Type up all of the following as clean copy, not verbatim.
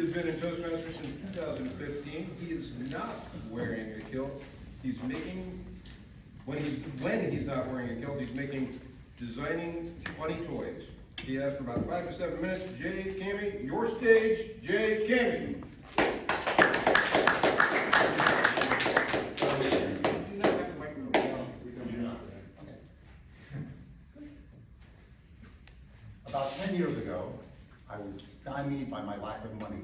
has been in Toastmasters since 2015. He is not wearing a kilt. He's making, when he's not wearing a kilt, he's designing funny toys. He has for about 5 to 7 minutes. Jay, Khami, your stage. Jay, Khami. About 10 years ago, I was stymied by my lack of money.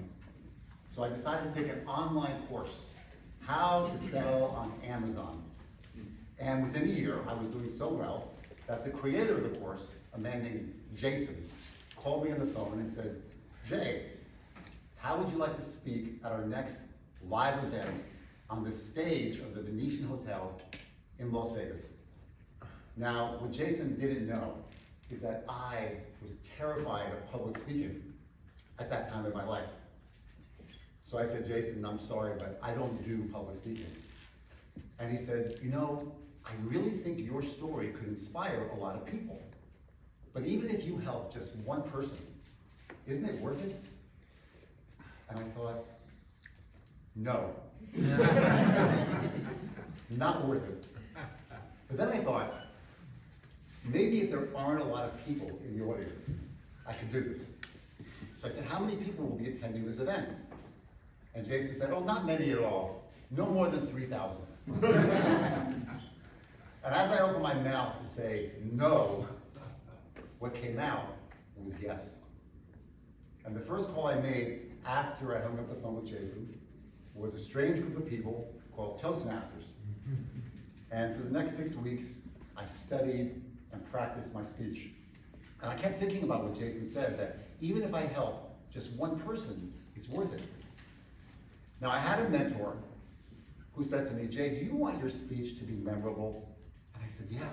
So I decided to take an online course, how to sell on Amazon. And within a year, I was doing so well that the creator of the course, a man named Jason, called me on the phone and said, Jay, how would you like to speak at our next live event on the stage of the Venetian Hotel in Las Vegas? Now, what Jason didn't know is that I was terrified of public speaking at that time in my life. So I said, Jason, I'm sorry, but I don't do public speaking. And he said, you know, I really think your story could inspire a lot of people. But even if you help just one person, isn't it worth it? And I thought, no. Not worth it. But then I thought, maybe if there aren't a lot of people in the audience, I could do this. So I said, how many people will be attending this event? And Jason said, oh, not many at all. No more than 3,000. And as I opened my mouth to say no, what came out was yes. And the first call I made after I hung up the phone with Jason was a strange group of people called Toastmasters. And for the next 6 weeks, I studied and practiced my speech. And I kept thinking about what Jason said, that even if I help just one person, it's worth it. Now, I had a mentor who said to me, Jay, do you want your speech to be memorable? And I said, yeah.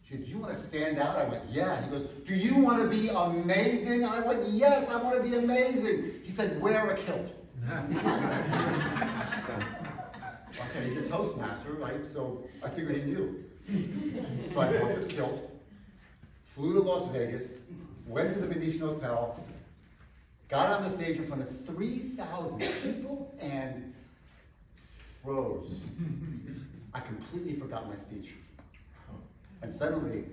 He said, do you want to stand out? I went, yeah. He goes, do you want to be amazing? I went, yes, I want to be amazing. He said, wear a kilt. Okay, he's a Toastmaster, right? So I figured he knew. So I bought this kilt, flew to Las Vegas, went to the Venetian Hotel, got on the stage in front of 3,000 people, and froze. I completely forgot my speech. And suddenly,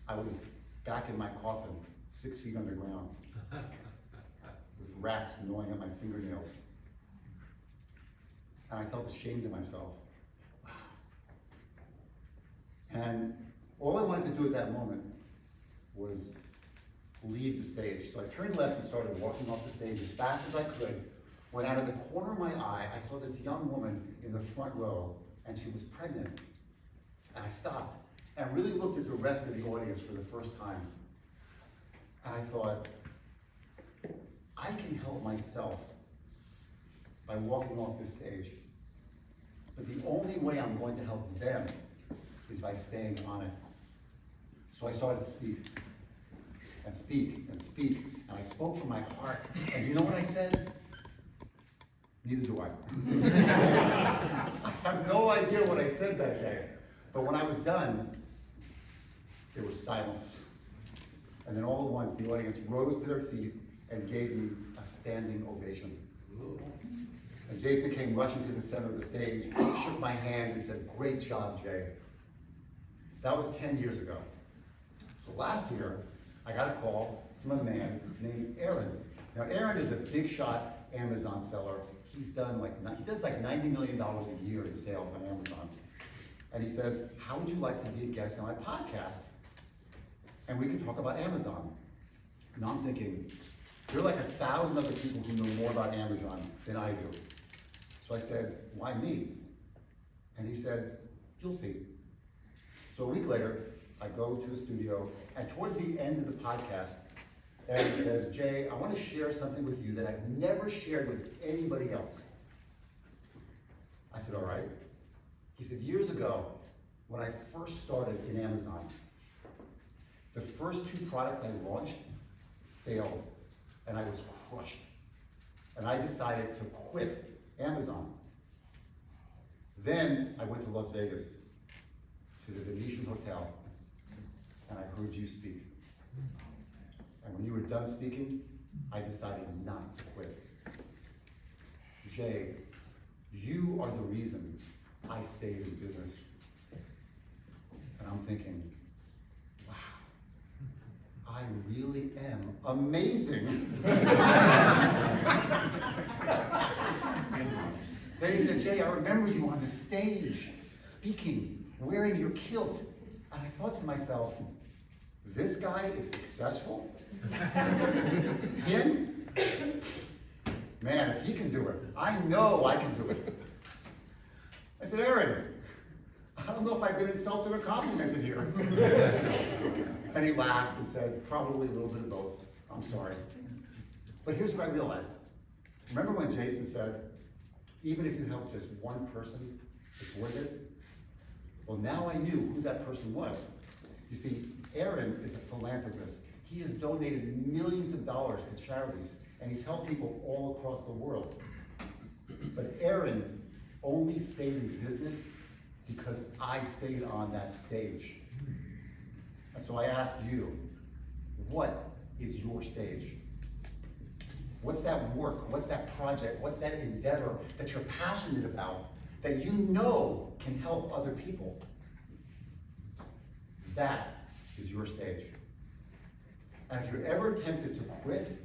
I was back in my coffin, 6 feet underground, with rats gnawing at my fingernails. And I felt ashamed of myself. And all I wanted to do at that moment was leave the stage. So I turned left and started walking off the stage as fast as I could, when out of the corner of my eye, I saw this young woman in the front row, and she was pregnant. And I stopped and really looked at the rest of the audience for the first time. And I thought, I can help myself by walking off this stage. But the only way I'm going to help them is by staying on it. So I started to speak, and speak, and speak, and I spoke from my heart. And you know what I said? Neither do I. I have no idea what I said that day. But when I was done, there was silence. And then all at once, the audience rose to their feet and gave me a standing ovation. And Jason came rushing to the center of the stage, shook my hand, and said, great job, Jay. That was 10 years ago. So last year, I got a call from a man named Aaron. Now, Aaron is a big shot Amazon seller. He does like $90 million a year in sales on Amazon. And he says, how would you like to be a guest on my podcast? And we can talk about Amazon. And I'm thinking, there are like 1,000 other people who know more about Amazon than I do. So I said, why me? And he said, you'll see. So a week later, I go to the studio, and towards the end of the podcast, Aaron says, Jay, I want to share something with you that I've never shared with anybody else. I said, all right. He said, years ago, when I first started in Amazon, the first 2 products I launched failed, and I was crushed. And I decided to quit Amazon. Then I went to Las Vegas, to the Venetian Hotel, and I heard you speak. And when you were done speaking, I decided not to quit. Jay, you are the reason I stayed in business. And I'm thinking, wow, I really am amazing. Then he said, Jay, I remember you on the stage, speaking, wearing your kilt. And I thought to myself, this guy is successful? Him? Man, if he can do it, I know I can do it. I said, Aaron, I don't know if I've been insulted or complimented here. And he laughed and said, probably a little bit of both. I'm sorry. But here's what I realized. Remember when Jason said, even if you help just one person, it's worth it? Well, now I knew who that person was. You see, Aaron is a philanthropist. He has donated millions of dollars to charities, and he's helped people all across the world. But Aaron only stayed in business because I stayed on that stage. And so I ask you, what is your stage? What's that work? What's that project? What's that endeavor that you're passionate about, that you know can help other people? That is your stage. And if you're ever tempted to quit,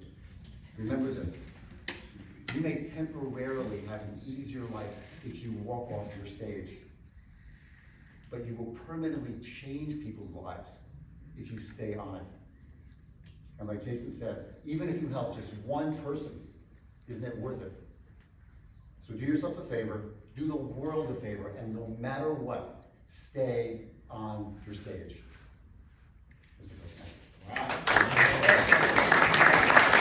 remember this. You may temporarily have an easier life if you walk off your stage, but you will permanently change people's lives if you stay on it. And like Jason said, even if you help just one person, isn't it worth it? So do yourself a favor, do the world a favor, and no matter what, stay on your stage. Wow.